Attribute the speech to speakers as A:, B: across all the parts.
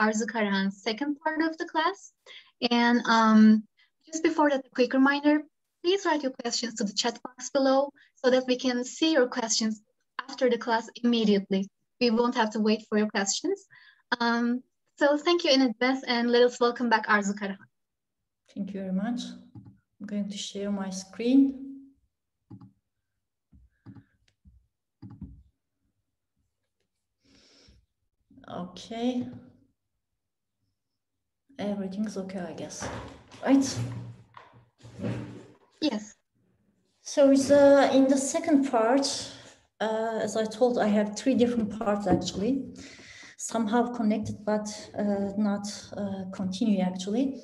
A: Arzu Karahan's second part of the class. And just before that, a quick reminder, please write your questions to the chat box below so that we can see your questions after the class immediately. We won't have to wait for your questions. So thank you in advance, and let us welcome back Arzu Karahan.
B: Thank you very much. I'm going to share my screen. Okay. Everything's okay, I guess. Right?
A: Yes.
B: So it's in the second part, as I told, I have three different parts actually, somehow connected, but not continue actually.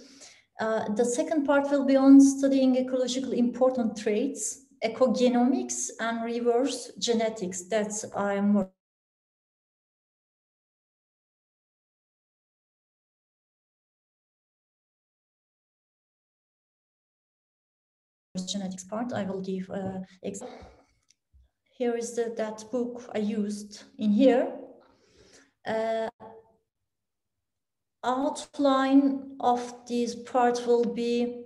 B: The second part will be on studying ecologically important traits, ecogenomics and reverse genetics. That's I'm more genetics part. I will give here is that book I used in here. Outline of this part will be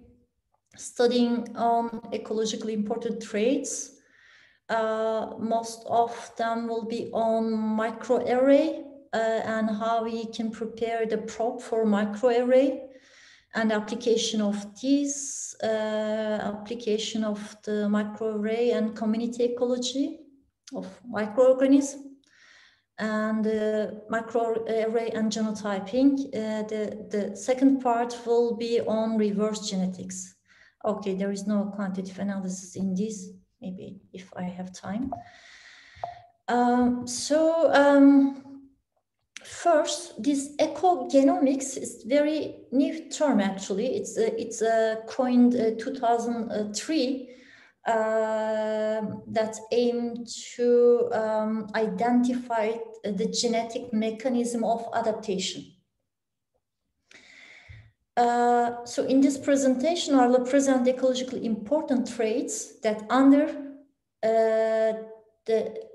B: studying on ecologically important traits. Most of them will be on microarray and how we can prepare the prop for microarray and application of these, application of the microarray and community ecology of microorganisms. And microarray and genotyping. The second part will be on reverse genetics. Okay, there is no quantitative analysis in this, maybe if I have time. First, this ecogenomics is very new term actually. It's coined 2003. That aim to identify the genetic mechanism of adaptation. So in this presentation, I will present ecologically important traits that under the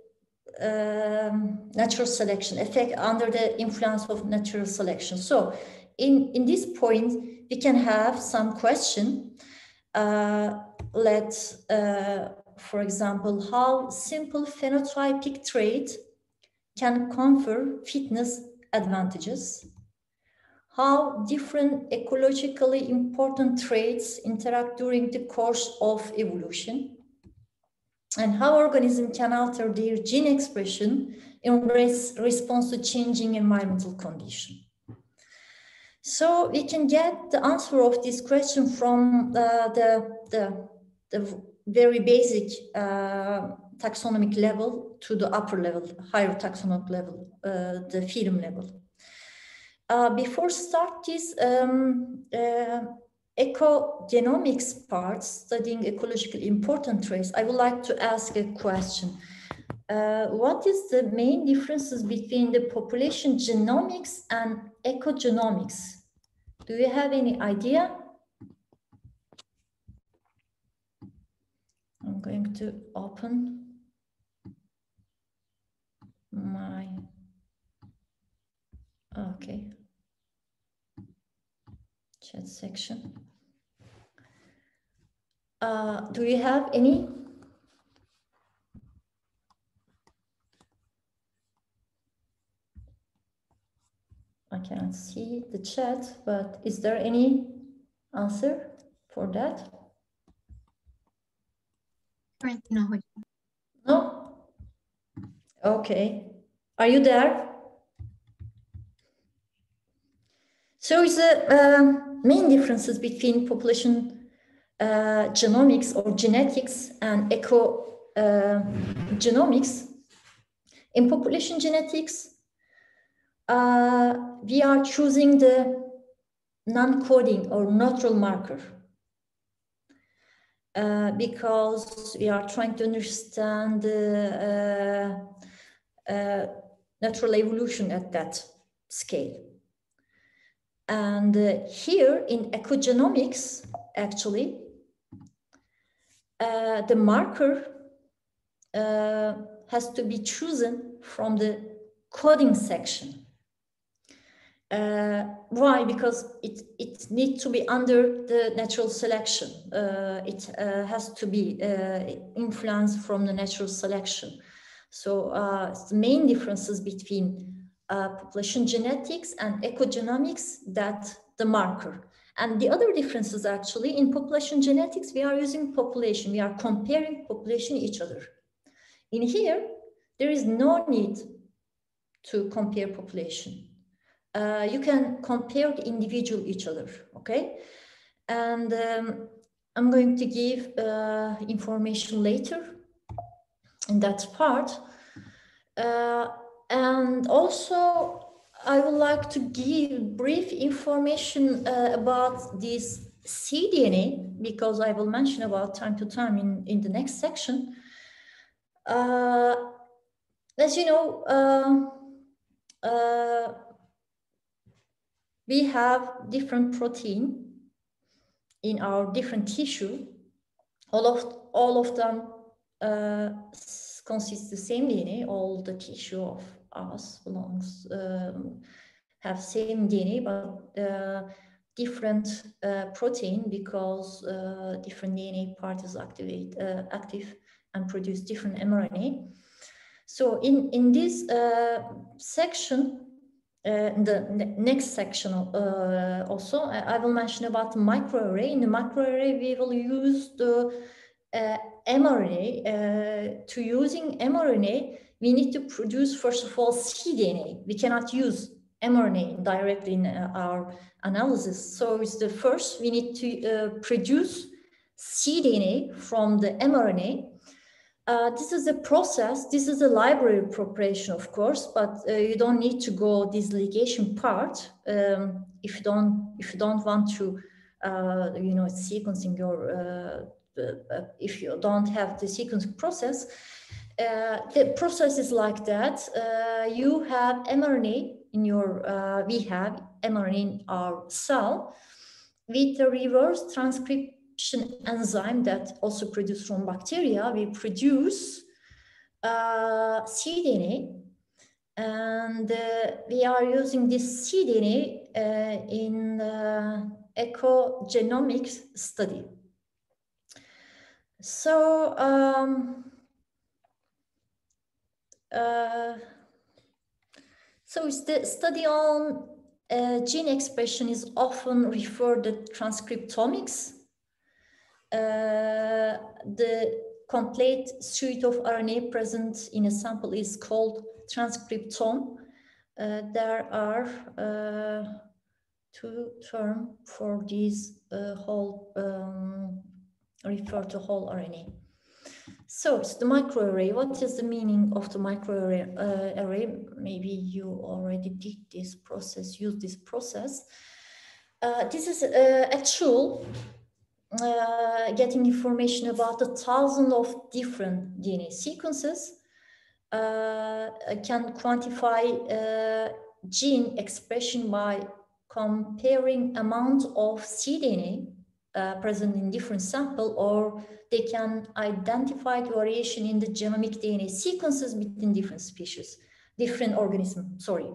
B: natural selection, affect under the influence of natural selection. So in this point, we can have some question. For example, how simple phenotypic trait can confer fitness advantages, how different ecologically important traits interact during the course of evolution, and how organisms can alter their gene expression in response to changing environmental conditions. So we can get the answer of this question from the very basic taxonomic level to the upper level, higher taxonomic level, the phylum level. Before start this ecogenomics part, studying ecologically important traits, I would like to ask a question. What is the main differences between the population genomics and ecogenomics? Do you have any idea? I'm going to open my, okay, chat section. Do you have any? I cannot see the chat, but is there any answer for that?
A: No.
B: No? Okay. Are you there? So it's the main differences between population genomics or genetics and ecogenomics. In population genetics, we are choosing the non-coding or neutral marker because we are trying to understand the natural evolution at that scale. And here in ecogenomics, actually, the marker has to be chosen from the coding section. Why? Because it needs to be under the natural selection. It has to be influenced from the natural selection. So the main differences between population genetics and ecogenomics, that the marker. And the other differences actually in population genetics, we are using population. We are comparing population each other. In here, there is no need to compare population. You can compare the individual each other, okay? And I'm going to give information later in that part. And also, I would like to give brief information about this cDNA, because I will mention about time to time in the next section. As you know, we have different protein in our different tissue. All of them consist the same DNA. All the tissue of us belongs have same DNA, but different protein, because different DNA part is active and produce different mRNA. So in this section, the next section also, I will mention about the microarray. In the microarray, we will use the mRNA. To using mRNA, we need to produce, first of all, cDNA. We cannot use mRNA directly in our analysis. So it's the first, we need to produce cDNA from the mRNA. This is a process. This is a library preparation, of course, but you don't need to go this ligation part if you don't want to, sequencing your. If you don't have the sequencing process, the process is like that. You have mRNA in your. We have mRNA in our cell with the reverse transcription enzyme that also produced from bacteria. We produce cDNA, and we are using this cDNA in Ecogenomics study. So it's the study on gene expression is often referred to transcriptomics. The complete suite of RNA present in a sample is called transcriptome. There are two terms for this whole, refer to whole RNA. So it's the microarray. What is the meaning of the microarray? Array? Maybe you already did this process, use this process. This is a tool getting information about 1,000 of different DNA sequences, can quantify gene expression by comparing amount of cDNA present in different sample, or they can identify variation in the genomic DNA sequences between different species, different organisms, sorry.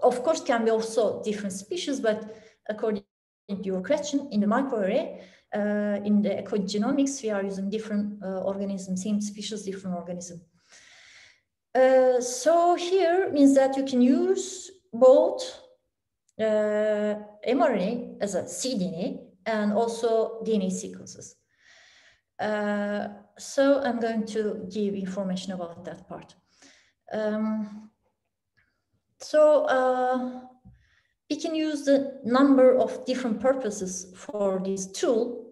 B: Of course, can be also different species, but according to your question, in the microarray, in the ecogenomics, we are using different organisms, same species, different organism. So here means that you can use both mRNA as a cDNA and also DNA sequences. So I'm going to give information about that part. We can use the number of different purposes for this tool.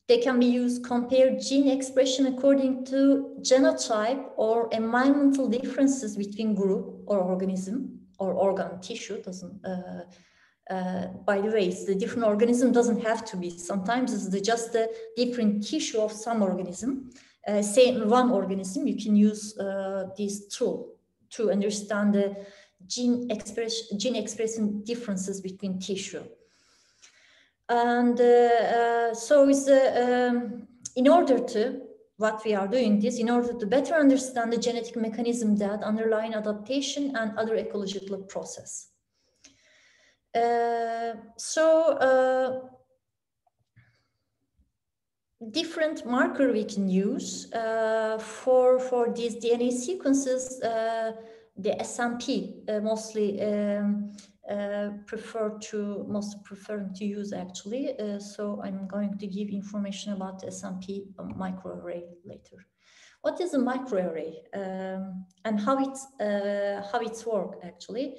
B: They can be used compare gene expression according to genotype or environmental differences between group or organism or organ tissue. Doesn't. By the way, the different organism doesn't have to be. Sometimes it's just the different tissue of some organism. Say one organism, you can use this tool to understand the gene expression differences between tissue. And so it's in order to, what we are doing this, in order to better understand the genetic mechanism that underline adaptation and other ecological process. Different marker we can use for these DNA sequences, the SMP mostly preferring to use actually. So I'm going to give information about the SMP microarray later. What is a microarray and how it's work actually?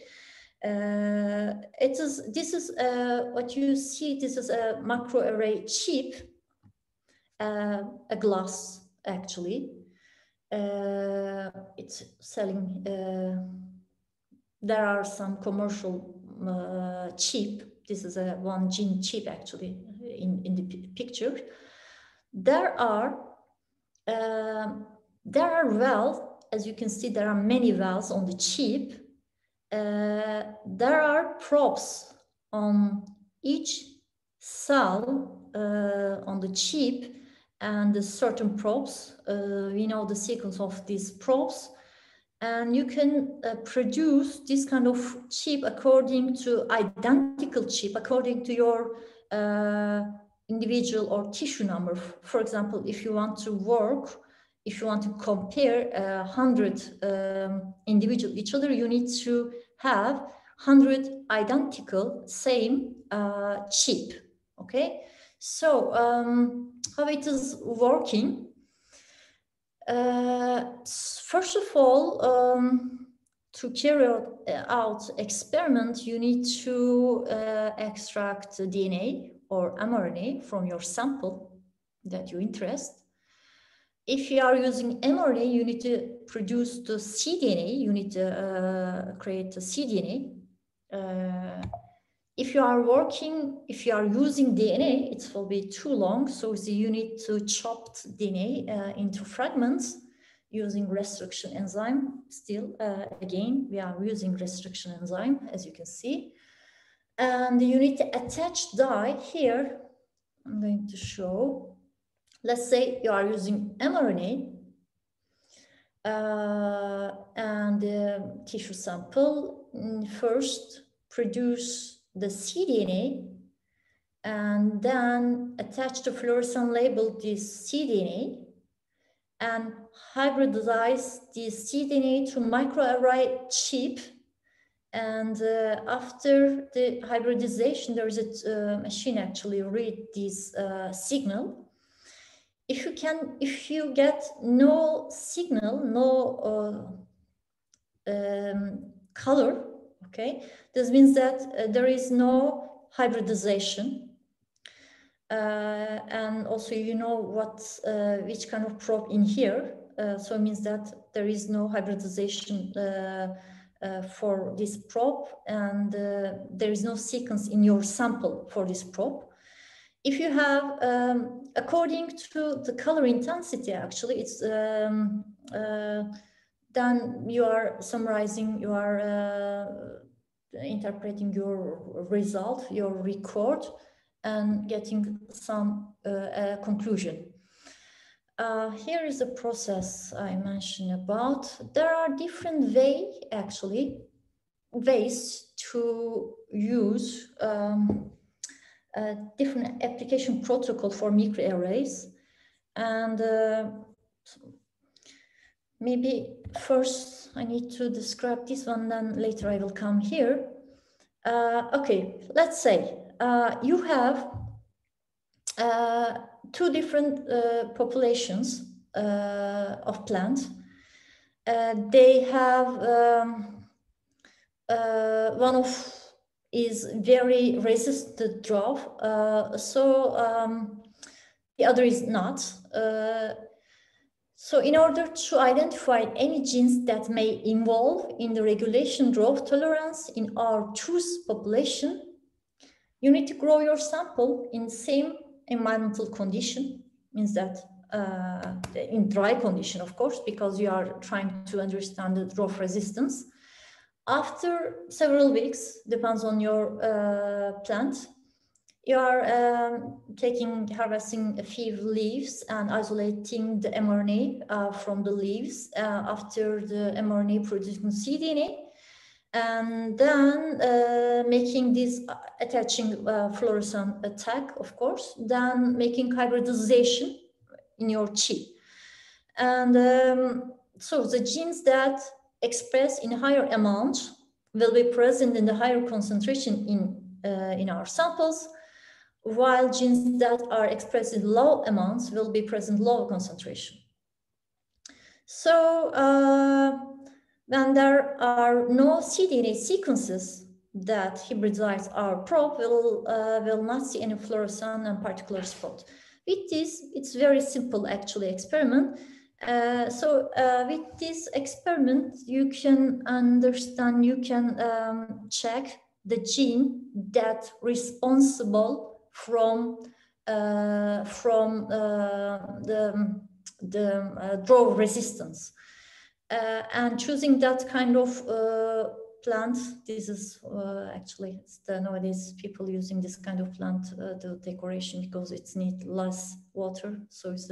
B: This is what you see. This is a microarray chip, a glass actually. It's selling. There are some commercial chip. This is a 1 gene chip actually in the picture. There are valves, as you can see. There are many valves on the chip. There are probes on each cell on the chip, and the certain probes. We know the sequence of these probes, and you can produce this kind of chip according to identical chip according to your individual or tissue number. For example, if you want to compare 100 individuals each other, you need to have 100 identical same chip. Okay, so how it is working? First of all, to carry out experiment, you need to extract DNA or mRNA from your sample that you interest. If you are using mRNA, you need to produce the cDNA. You need to create the cDNA. If you are using DNA, it will be too long. So you need to chop DNA into fragments using restriction enzyme. Still, again, we are using restriction enzyme, as you can see. And you need to attach dye here. I'm going to show. Let's say you are using mRNA and the tissue sample. First, produce the cDNA and then attach the fluorescent label this cDNA and hybridize the cDNA to microarray chip. And after the hybridization, there is a machine actually read this signal. If you get no signal, no color, okay, this means that there is no hybridization. And also, you know which kind of probe in here. So it means that there is no hybridization for this probe, and there is no sequence in your sample for this probe. If you have, according to the color intensity, actually, it's then you are summarizing, you are interpreting your result, your record, and getting some conclusion. Here is the process I mentioned about. There are different ways to use different application protocol for microarrays, and maybe first I need to describe this one, then later I will come here. Okay, let's say you have two different populations of plants. They have one of is very resistant to drought, the other is not. So in order to identify any genes that may involve in the regulation drought tolerance in our choose population, you need to grow your sample in same environmental condition, means that in dry condition, of course, because you are trying to understand the drought resistance. After several weeks, depends on your plant, you are harvesting a few leaves and isolating the mRNA from the leaves after the mRNA producing cDNA. and then making this attaching fluorescent tag, of course, then making hybridization in your chip. And so the genes that express in higher amount will be present in the higher concentration in our samples, while genes that are expressed in low amounts will be present lower concentration. So when there are no cDNA sequences that hybridize our probe, will not see any fluorescent and particular spot. With this, it's very simple actually experiment. With this experiment, you can understand, you can check the gene that responsible from the draw resistance. And choosing that kind of plant, this is actually nowadays people using this kind of plant, the decoration, because it's need less water. So it's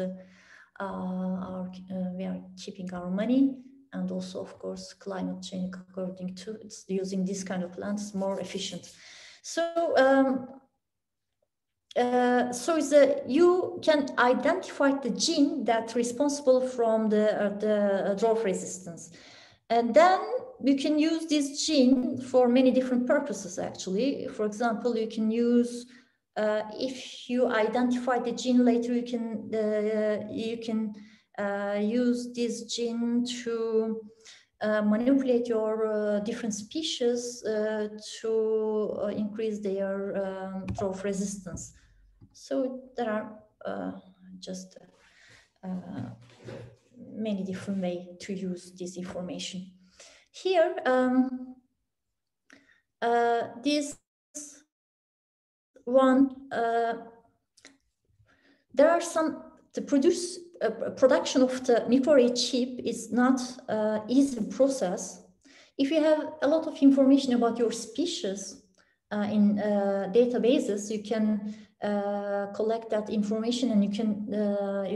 B: we are keeping our money, and also of course climate change, according to it's using this kind of plants more efficient. So you can identify the gene that's responsible from the drought resistance, and then you can use this gene for many different purposes. Actually, for example, you can use if you identify the gene later, you can use this gene to manipulate your different species to increase their drought resistance. So there are just many different ways to use this information. Here, this one, there are some, the production of the microarray chip is not easy process. If you have a lot of information about your species in databases, you can collect that information, and you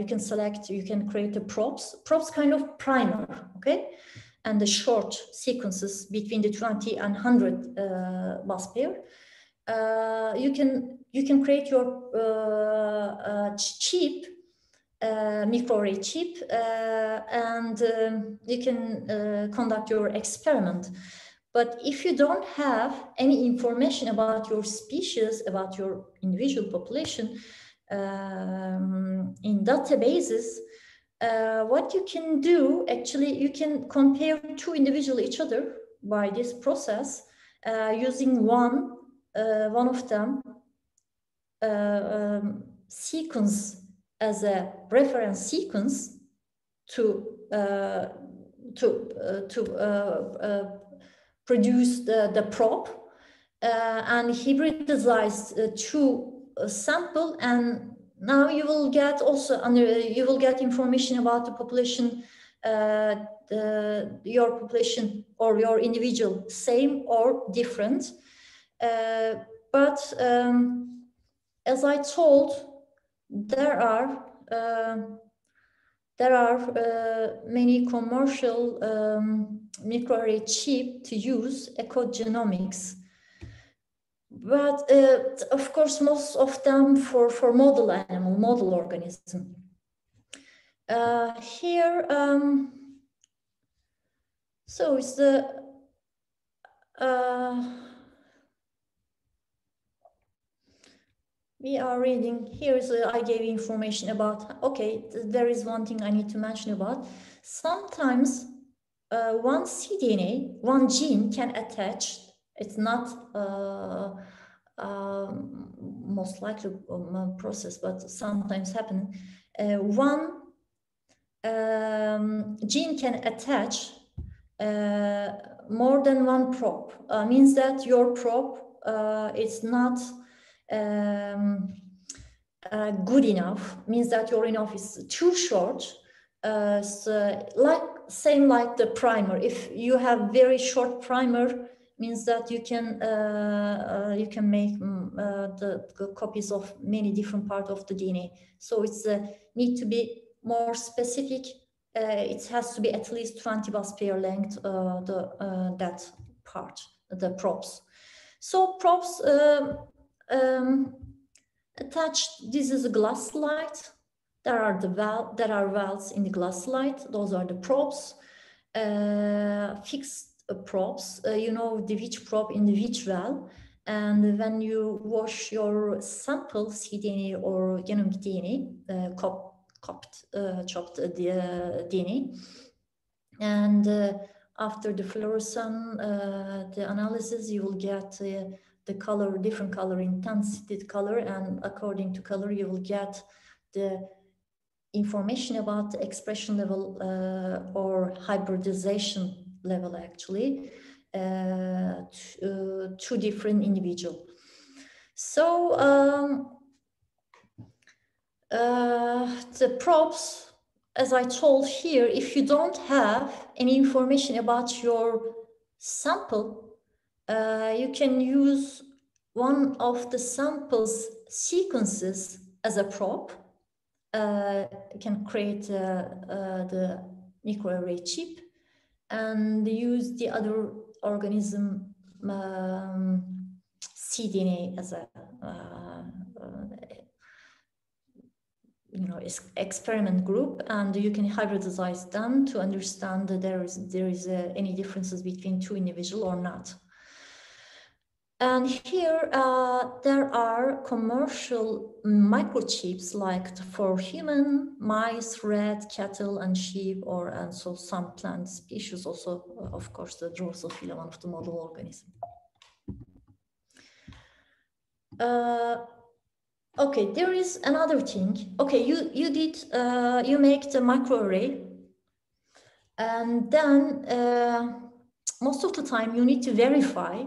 B: can select, you can create a props kind of primer, okay? And the short sequences between the 20 and 100 base pair. You can create your chip, microarray chip, and you can conduct your experiment. But if you don't have any information about your species, about your individual population in databases, what you can do, actually, you can compare two individuals each other by this process using one of them sequence as a reference sequence to produce the probe and hybridize two sample, and now you will get also you will get information about the population, your population or your individual, same or different. But as I told, there are many commercial microarray chip to use, Ecogenomics. But of course, most of them for model animal, model organism. Here, so it's the we are reading, here's I gave information about, okay, there is one thing I need to mention about. Sometimes one cDNA, one gene can attach, it's not most likely process, but sometimes happen. One gene can attach more than one probe. Means that your probe is not good enough, means that your enough is too short. So same like the primer. If you have very short primer, means that you can make the copies of many different parts of the DNA. So it's need to be more specific. It has to be at least 20 base pair length, that part, the props. So props attached. This is a glass slide. There are valves in the glass slide. Those are the props. Fixed props. You know which prop in the which valve. And when you wash your sample, cDNA or genomic DNA, chopped DNA, and after the fluorescence, the analysis, you will get the color, different color intensity color, and according to color, you will get the information about the expression level or hybridization level, actually. Two different individuals. So the props, as I told here, if you don't have any information about your sample, you can use one of the sample's sequences as a prop. You can create the microarray chip and use the other organism cDNA as a experiment group, and you can hybridize them to understand that there is any differences between two individuals or not. And here there are commercial microchips like for human, mice, rat, cattle, and sheep, and so some plant species also, of course, the Drosophila, one of the model organisms. Okay, there is another thing. Okay, you make the microarray, and then most of the time you need to verify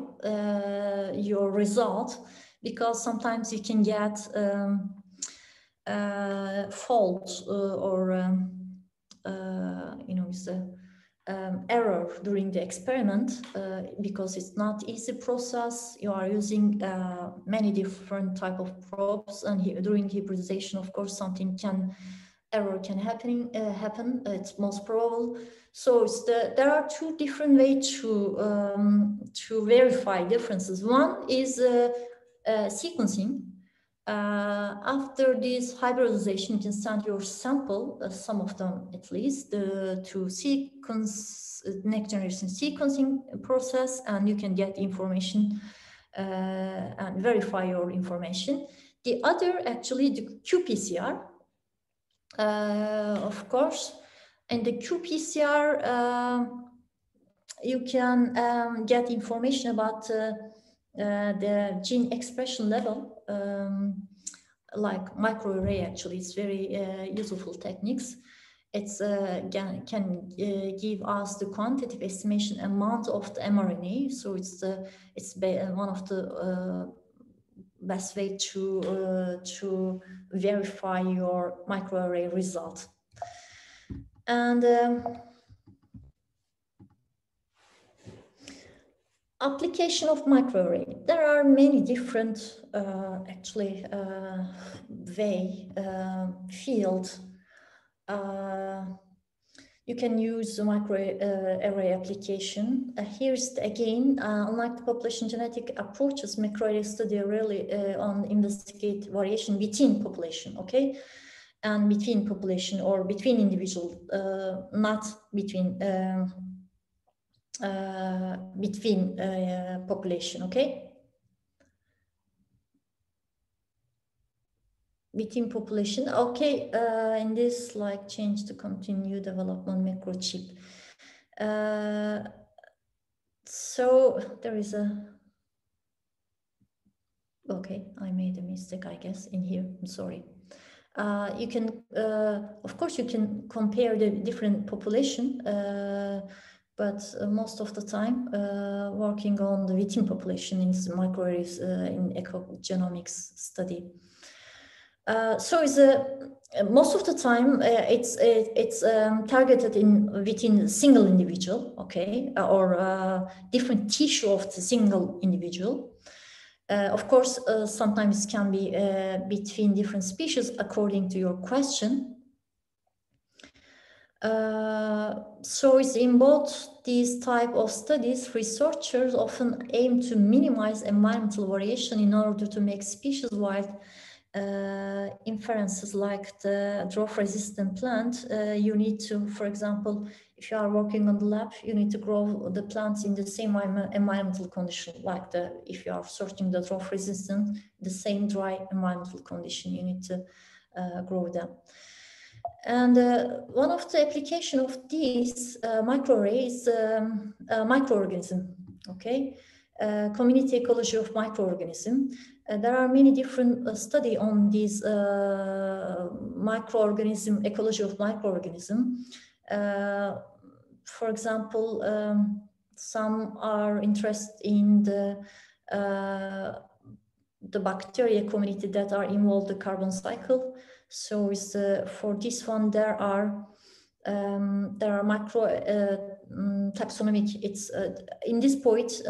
B: your result, because sometimes you can get fault or error during the experiment because it's not easy process. You are using many different type of probes, and during hybridization, of course, error can happen. It's most probable. So there are two different ways to verify differences. One is sequencing. After this hybridization, you can send your sample, some of them at least, to sequence next generation sequencing process, and you can get information and verify your information. The other, actually, the qPCR, of course. And the qPCR, you can get information about the gene expression level, like microarray. Actually, it's very useful techniques. It's can give us the quantitative estimation amount of the mRNA. So it's one of the best way to verify your microarray result. And application of microarray. There are many different, actually, field. You can use the microarray application. Here's again, unlike the population genetic approaches, microarray study really on investigate variation within population, okay? And between population or between individuals, not between population, okay? Between population, okay. In this, like, change to continue development microchip. So there is a, okay, I made a mistake, I guess, in here. I'm sorry. You can, of course, you can compare the different population, but most of the time working on the within population in microarrays in ecogenomics study. So it's most of the time it's targeted within a single individual, okay, or different tissue of the single individual. Of course, sometimes it can be between different species according to your question. So it's in both these type of studies, researchers often aim to minimize environmental variation in order to make species-wide inferences. Like the drought-resistant plant, you need to, for example, if you are working on the lab, you need to grow the plants in the same environmental condition, like if you are searching the drought-resistant, the same dry environmental condition, you need to grow them. And one of the application of these microarray is microorganism, okay? Community ecology of microorganism. There are many different study on this microorganism, ecology of microorganism. For example, some are interested in the bacteria community that are involved in the carbon cycle. So it's, for this one, there are macro taxonomic. It's in this point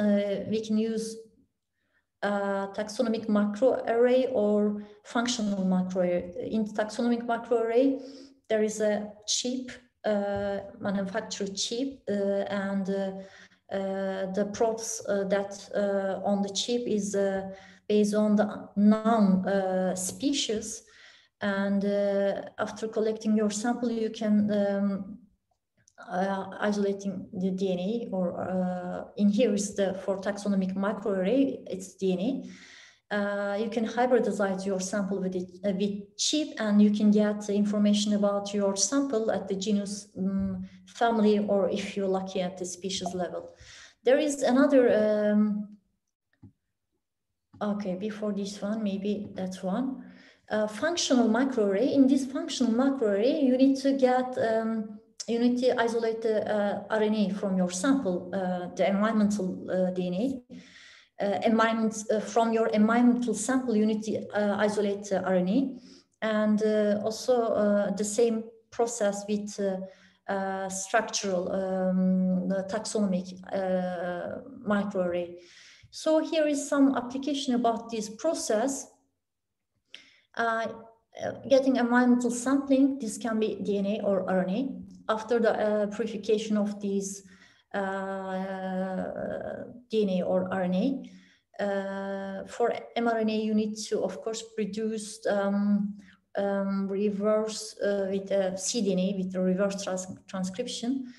B: we can use taxonomic macroarray or functional macroarray. In taxonomic macroarray, there is a chip, manufactured chip, and the props that on the chip is based on the noun species. And after collecting your sample, you can isolating the DNA, or in here is for taxonomic microarray, it's DNA. You can hybridize your sample with chip, and you can get information about your sample at the genus family, or if you're lucky at the species level. There is another, okay, before this one, maybe that's one. Functional macroarray. In this functional macroarray, you need to get, you need to isolate the RNA from your sample, the environmental DNA. From your environmental sample, you need to isolate RNA, and also the same process with structural taxonomic microarray. So here is some application about this process. Getting environmental sampling, this can be DNA or RNA. After the purification of these DNA or RNA, for mRNA, you need to, of course, produce reverse with cDNA, with the reverse transcription.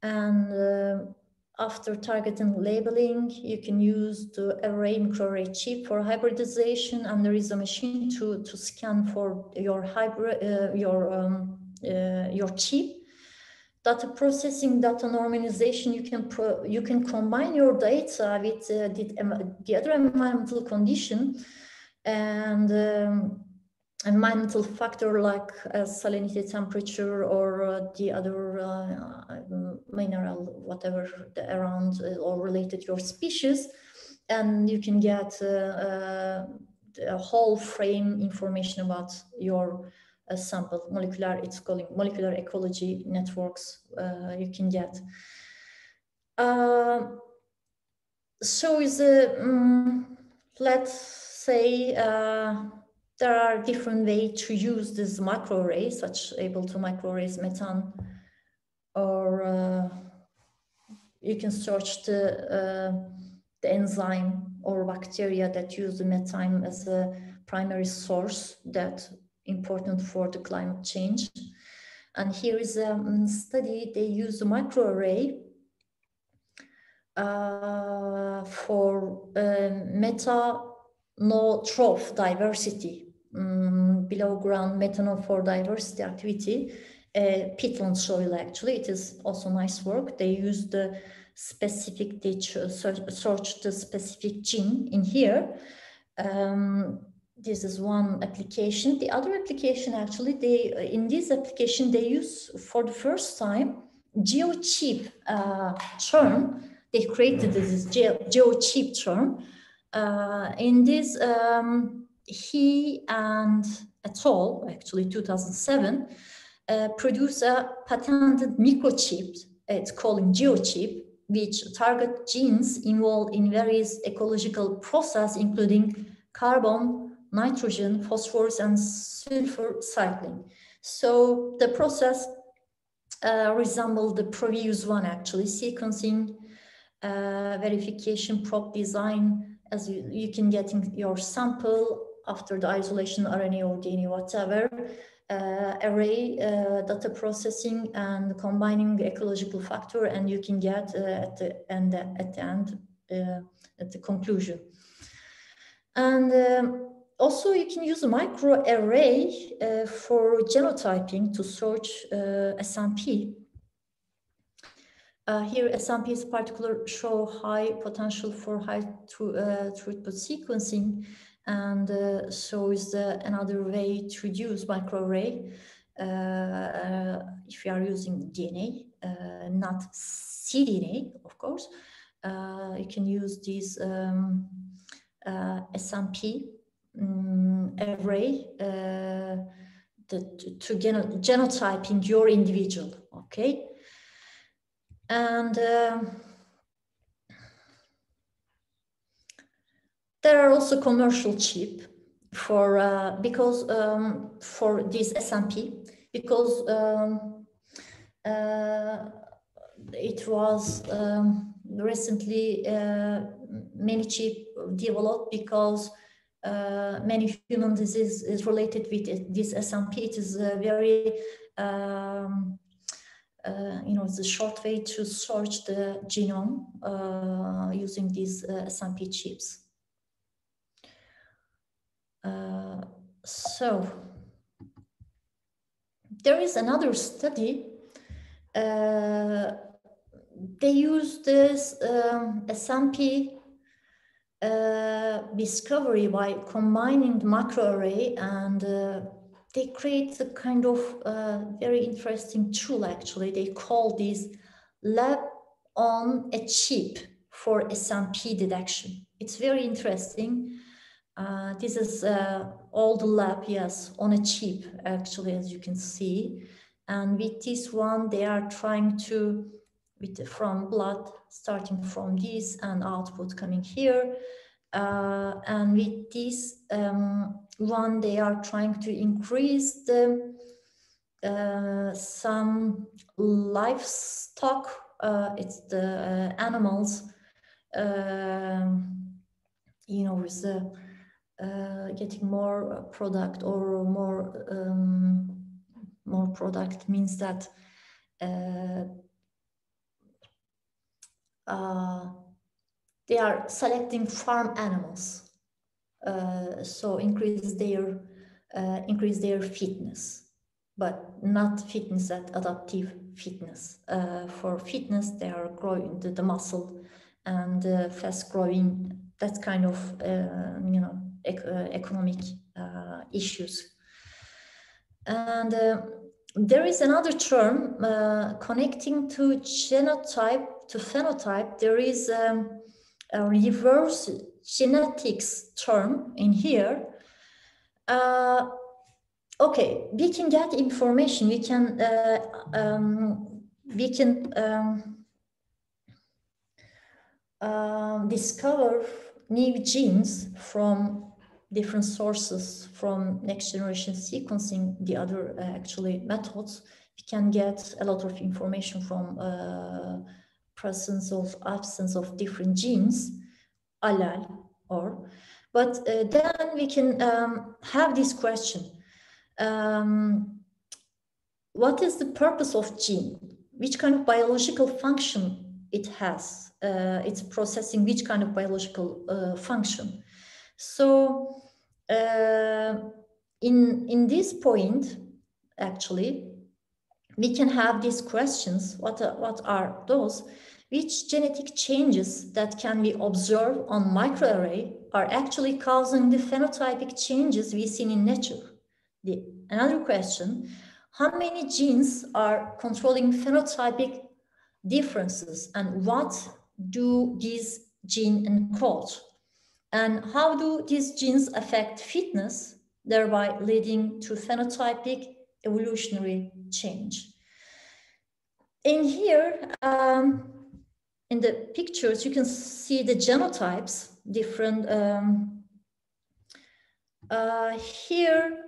B: And after targeting labeling, you can use the array microarray chip for hybridization, and there is a machine to scan for your hybrid your chip. Data processing, data normalization, you can combine your data with the other environmental condition and environmental factor like salinity, temperature, or the other mineral, whatever around or related to your species, and you can get the whole frame information about your sample. Molecular, it's calling molecular ecology networks. You can get. So is let's say. There are different ways to use this microarray, such able to microarrays methane, or you can search the enzyme or bacteria that use the methane as a primary source that important for the climate change. And here is a study, they use the microarray for methanotroph diversity, below ground methanol diversity activity, peatland soil. Actually, it is also nice work. They use the specific, they search the specific gene in here. This is one application. The other application, actually, in this application they use for the first time geochip term. They created this geochip term. In this, he and et al., actually 2007, produced a patented microchip, it's called geochip, which target genes involved in various ecological processes, including carbon, nitrogen, phosphorus, and sulfur cycling. So the process resemble the previous one actually. Sequencing, verification, probe design, as you can get in your sample after the isolation, RNA or DNA, whatever. Array, data processing, and combining the ecological factor, and you can get at the end, at the conclusion. And also you can use a microarray for genotyping to search SMP. Here SMPs particular show high potential for high throughput sequencing, and so is another way to use microarray if you are using DNA, not cDNA, of course. You can use this SMP array to genotyping your individual, okay? And there are also commercial chip for because for this SMP, because it was recently many chip developed because many human disease is related with this SMP. It is very you know, it's a short way to search the genome using these SMP chips. So there is another study. They use this SMP discovery by combining the microarray, and they create a kind of very interesting tool, actually. They call this lab on a chip for SMP detection. It's very interesting. This is all the lab, yes, on a chip, actually, as you can see. And with this one, they are trying to, from blood, starting from this and output coming here. And with this one, they are trying to increase the some livestock. It's the animals, you know, with the getting more product, or more product means that they are selecting farm animals, so increase their fitness, but not fitness at adaptive fitness. For fitness, they are growing the muscle and fast growing. That kind of you know, economic issues. And there is another term connecting to genotype to phenotype. There is a reverse genetics term in here. Okay, we can get information. We can discover new genes from different sources, from next generation sequencing, the other actually methods. We can get a lot of information from presence of absence of different genes, allele, or, but then we can have this question. What is the purpose of gene? Which kind of biological function it has? It's processing which kind of biological function? So in this point, actually, we can have these questions. What are those? Which genetic changes that can be observed on microarray are actually causing the phenotypic changes we see in nature? Another question, how many genes are controlling phenotypic differences, and what do these genes encode? And how do these genes affect fitness, thereby leading to phenotypic evolutionary change? In here, in the pictures, you can see the genotypes, different. Here,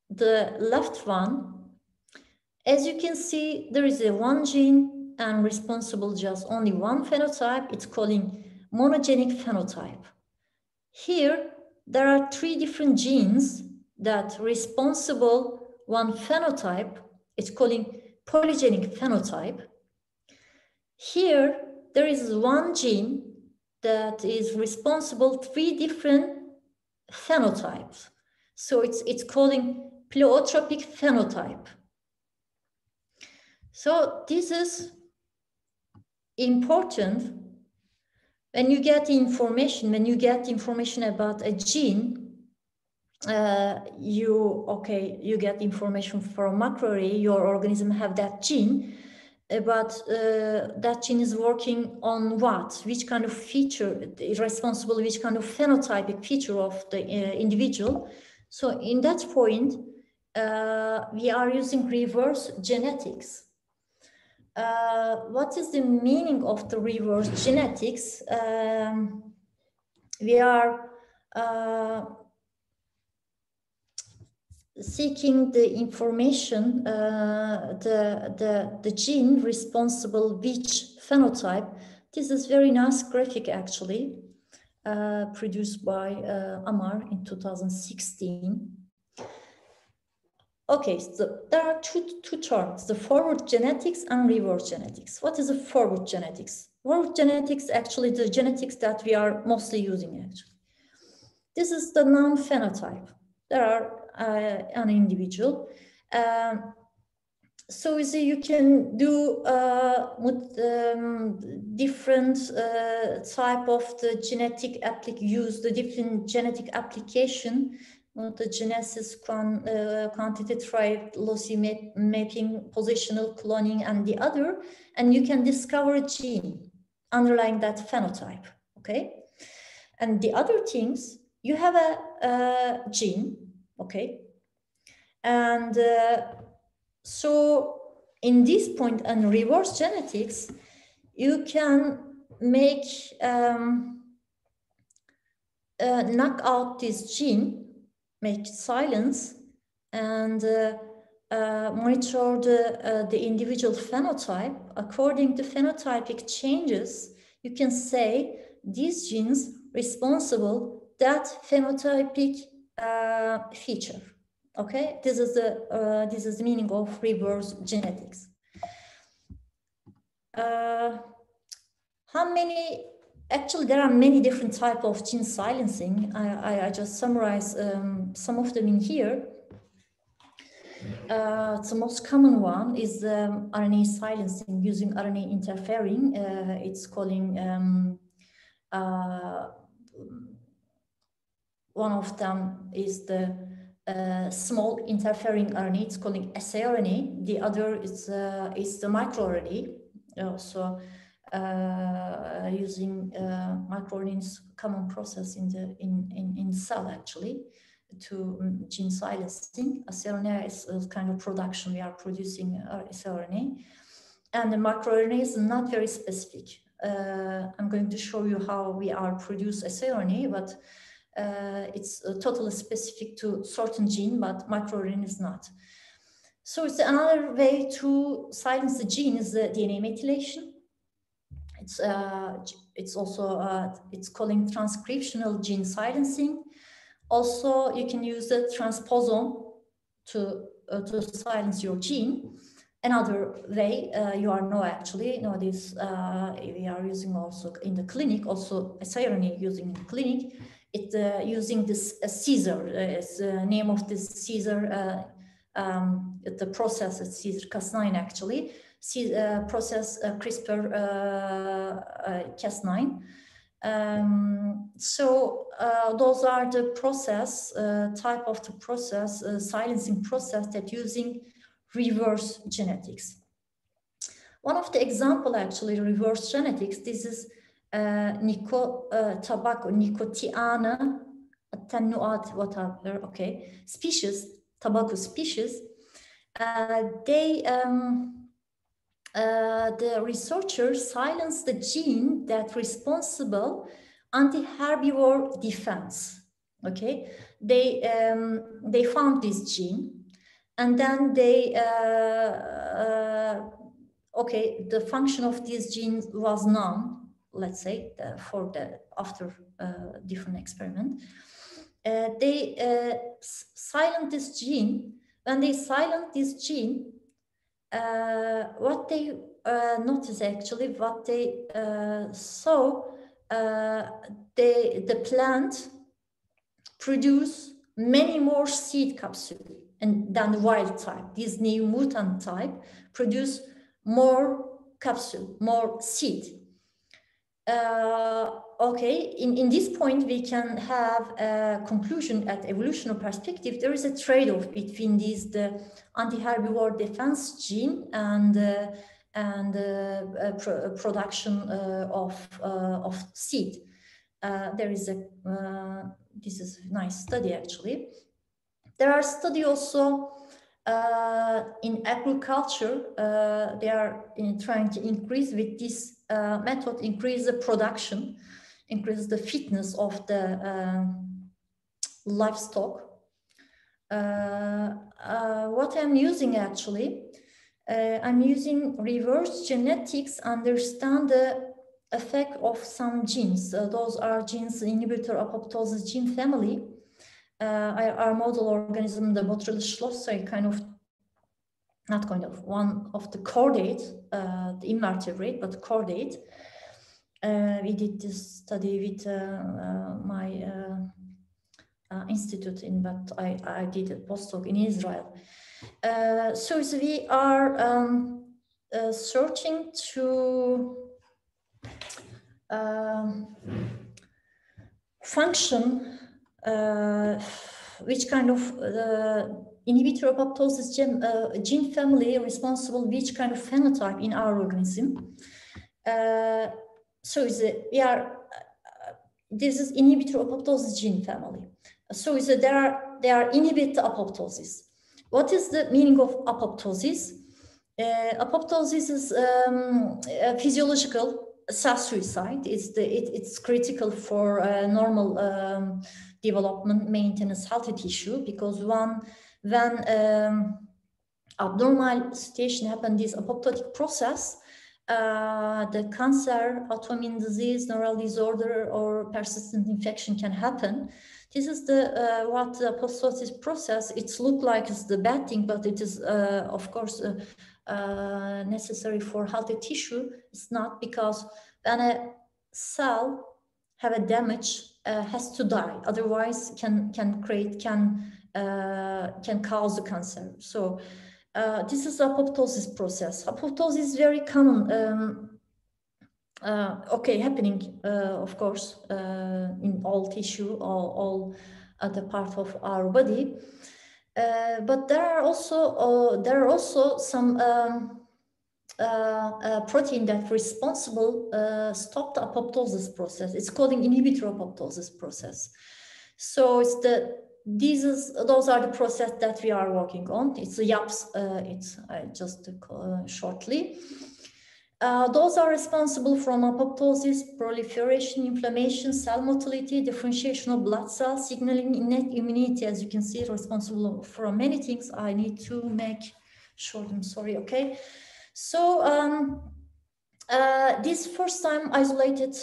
B: the left one As you can see, there is a one gene and responsible just only one phenotype. It's calling monogenic phenotype. Here, there are three different genes that responsible one phenotype. It's calling polygenic phenotype. Here, there is one gene that is responsible three different phenotypes. So it's calling pleiotropic phenotype. So this is important when you get information about a gene. You get information from macroarray. Your organism have that gene, but that gene is working on what? Which kind of feature is responsible? Which kind of phenotypic feature of the individual? So in that point, we are using reverse genetics. What is the meaning of the reverse genetics? We are seeking the information, the gene responsible which phenotype. This is very nice graphic actually, produced by Amar in 2016. Okay, so there are two terms, the forward genetics and reverse genetics. What is a forward genetics? Forward genetics, actually the genetics that we are mostly using actually. This is the non-phenotype. There are an individual. So you can do different type of the genetic use the different genetic application, the genesis, quantitative lossy mapping, positional cloning, and the other, and you can discover a gene underlying that phenotype. Okay, and the other things, you have a gene. Okay, and so in this point and reverse genetics, you can make knock out this gene, make silence, and monitor the individual phenotype. According to phenotypic changes, you can say these genes responsible that phenotypic feature. Okay, this is the meaning of reverse genetics. How many? Actually, there are many different types of gene silencing. I just summarize some of them in here. The most common one is RNA silencing using RNA interfering. It's calling one of them is the small interfering RNA. It's calling siRNA. The other is the microarray. So using microRNA's common process in cell actually to gene silencing. siRNA is a kind of production. We are producing siRNA, and the microRNA is not very specific. I'm going to show you how we are produce siRNA, but it's totally specific to certain gene, but microRNA is not. So it's another way to silence the gene is the DNA methylation. It's also it's calling transcriptional gene silencing. Also, you can use the transposon to silence your gene. Another way you are actually this we are using also in the clinic, also siRNA using in the clinic. It using this Caesar. It's the name of this Caesar. The process is Caesar Cas9 actually. Process CRISPR-Cas9. So those are the process type of the process silencing process that using reverse genetics. One of the example actually reverse genetics. This is tobacco, Nicotiana attenuate, whatever. Okay, species, tobacco species. The researchers silenced the gene that responsible anti-herbivore defense. Okay, they found this gene, and then they, okay, the function of these genes was known, let's say, for the after different experiment. They silent this gene. When they silent this gene, what they notice actually, what they saw, the plant produce many more seed capsules than the wild type. This new mutant type produce more capsule, more seed. Okay, in this point, we can have a conclusion at evolutionary perspective. There is a trade-off between these, the anti-herbivore defense gene and production of seed. There is a, this is a nice study actually. There are studies also in agriculture. They are trying to increase with this method, increase the production, increase the fitness of the livestock. What I'm using actually, I'm using reverse genetics, understand the effect of some genes. Those are genes inhibitor apoptosis gene family. Our model organism, the Botrytis schlosser, kind of, not kind of, one of the chordate, the invertebrate, but chordate. We did this study with my institute, but I did a postdoc in Israel. So we are searching to function which kind of inhibitor apoptosis gene family responsible which kind of phenotype in our organism. So we are this is inhibitor apoptosis gene family. So they are inhibit apoptosis. What is the meaning of apoptosis? Apoptosis is a physiological self-suicide. It's critical for normal development, maintenance, healthy tissue, because when abnormal situation happens, this apoptotic process, the cancer, autoimmune disease, neural disorder, or persistent infection can happen. This is the what the apoptosis process. It looks like it's the bad thing, but it is of course necessary for healthy tissue. It's not, because when a cell have a damage, has to die. Otherwise, can cause the cancer. So this is the apoptosis process. Apoptosis is very common. Okay, happening, of course, in all tissue, all other part of our body. But there are also some protein that responsible stop the apoptosis process. It's called an inhibitor apoptosis process. So it's those are the process that we are working on. It's the YAPS. It's just shortly. Those are responsible from apoptosis, proliferation, inflammation, cell motility, differentiation of blood cells, signaling innate immunity. As you can see, responsible for many things. I need to make short. I'm sorry. Okay. So this first time isolated,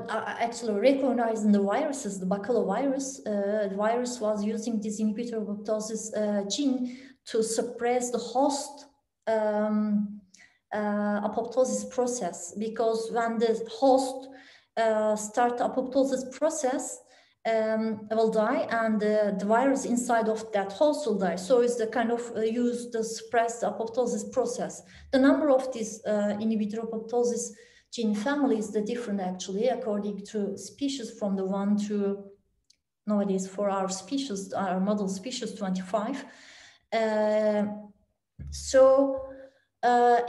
B: actually recognizing the viruses, the baculovirus. The virus was using this inhibitor apoptosis gene to suppress the host apoptosis process, because when the host start apoptosis process, will die, and the virus inside of that host will die. So it's the kind of used to suppress the apoptosis process. The number of these inhibitor apoptosis gene families is different actually according to species, from the 1 to nowadays for our species, our model species 25. So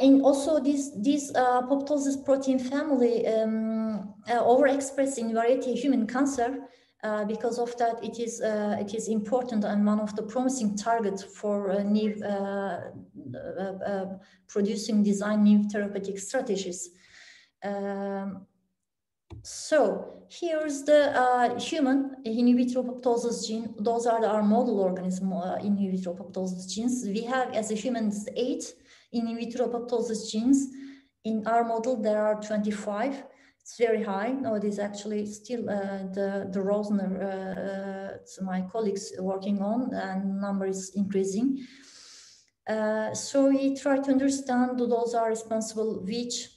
B: in also this apoptosis protein family overexpressed in variety of human cancer. Because of that, it is important and one of the promising targets for new producing design new therapeutic strategies. So here's the human in vitro apoptosis gene. Those are our model organism in vitro apoptosis genes. We have, as a humans, 8 in vitro apoptosis genes. In our model, there are 25. It's very high. Nowadays, actually, still the Rosner, my colleagues working on, and number is increasing. So we try to understand those are responsible which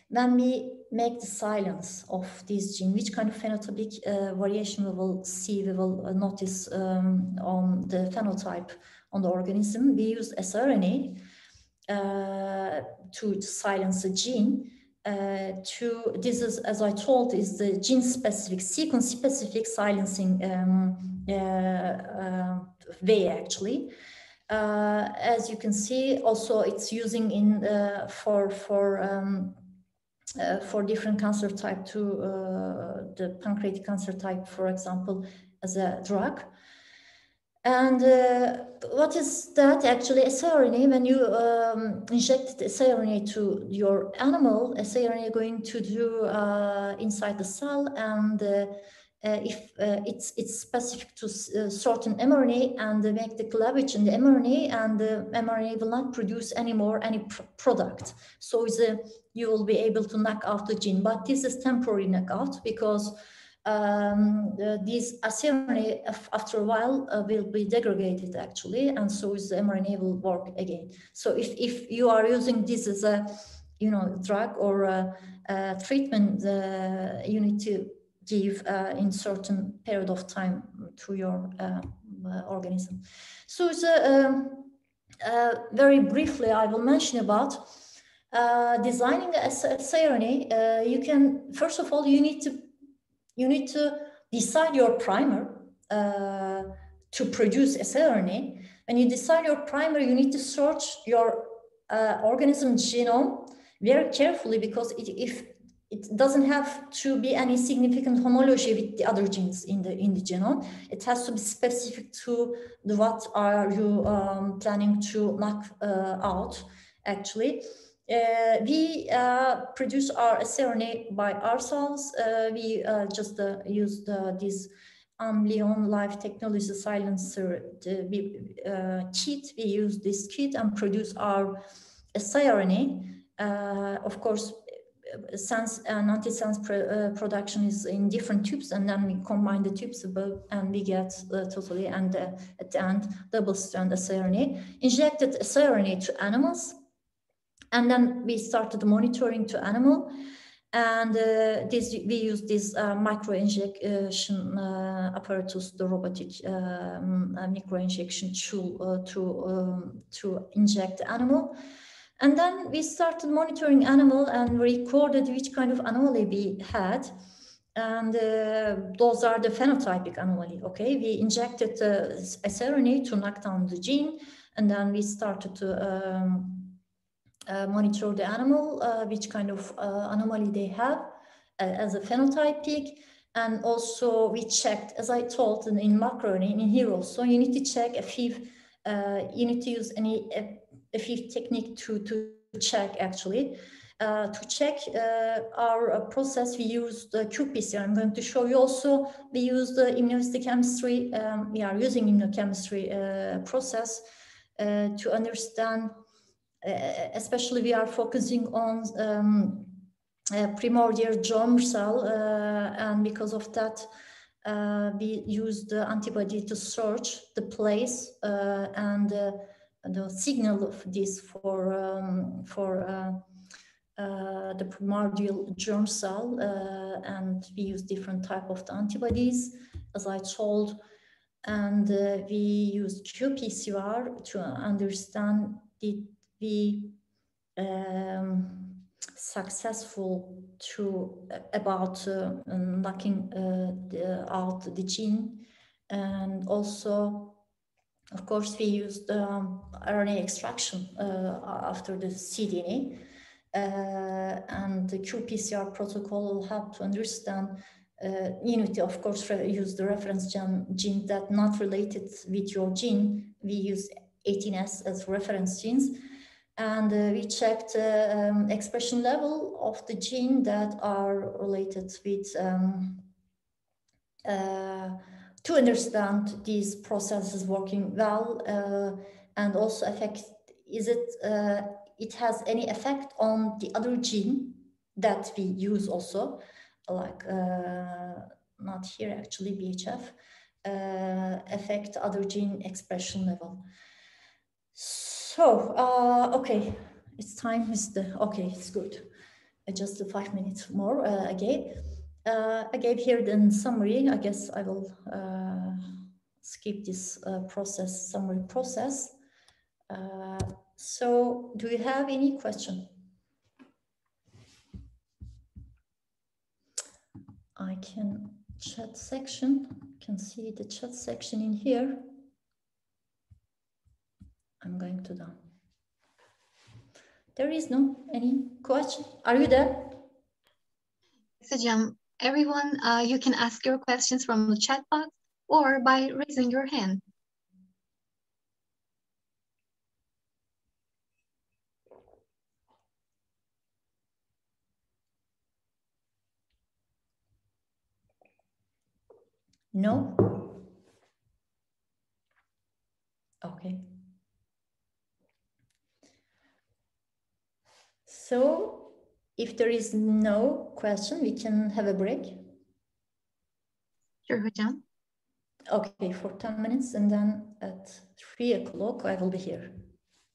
B: when we make the silence of this gene, which kind of phenotypic variation we will see, we will notice on the phenotype on the organism. We use siRNA to silence a gene. This is, as I told, is the gene-specific, sequence-specific silencing way, actually. As you can see, also it's using in for different cancer type to the pancreatic cancer type, for example, as a drug. And what is that? Actually, siRNA, when you inject the siRNA to your animal, siRNA going to do inside the cell, and if it's specific to certain mRNA, and make the cleavage in the mRNA, and the mRNA will not produce anymore any product. So you will be able to knock out the gene, but this is temporary knockout, because these siRNA after a while will be degraded, actually, and so the mRNA will work again. So if you are using this as a drug or a treatment, you need to give in certain period of time to your organism. So it's very briefly I will mention about designing a siRNA. You can, first of all, you need to decide your primer to produce siRNA. When you decide your primer, you need to search your organism genome very carefully, because if it doesn't have to be any significant homology with the other genes in the genome. It has to be specific to what are you planning to knock out, actually. We produce our siRNA by ourselves. We just use this Leon Life Technology Silencer kit. We use this kit and produce our siRNA. Of course, sense and antisense production is in different tubes, and then we combine the tubes above, and we get totally, and at the end, double-strand siRNA. Injected siRNA to animals, and then we started monitoring to animal, and we use this micro-injection apparatus, the robotic micro-injection tool to inject the animal. And then we started monitoring animal and recorded which kind of anomaly we had. And those are the phenotypic anomaly, okay? We injected siRNA to knock down the gene, and then we started to monitor the animal, which kind of anomaly they have as a phenotypic. And also we checked, as I told in Microarray, in here also, you need to check if you need to use a few technique to check, actually. To check our process, we use the qPCR. I'm going to show you also, we use the immunohistochemistry. We are using immunochemistry process to understand, especially we are focusing on primordial germ cell, and because of that, we use the antibody to search the place and the signal of this for the primordial germ cell, and we use different type of the antibodies, as I told, and we use qPCR to understand did we successful to about knocking out the gene. And also, of course, we used RNA extraction after the cDNA, and the qPCR protocol will help to understand. You need to, of course, use the reference gene that not related with your gene. We use 18S as reference genes. And we checked expression level of the gene that are related with to understand these processes working well, and also affect, is it, it has any effect on the other gene that we use also, like not here actually, BHF, affect other gene expression level. So, okay, it's time is the, okay, it's good. Just 5 minutes more again. I gave here the summary. I guess I will skip this summary process. So do you have any question? I can chat section, can see the chat section in here. I'm going to done. There is no any question. Are you there?
A: So, everyone, you can ask your questions from the chat box or by raising your hand.
B: No? Okay. So if there is no question, we can have a break.
A: Sure, Hocam.
B: Okay, for 10 minutes, and then at 3 o'clock, I will be here.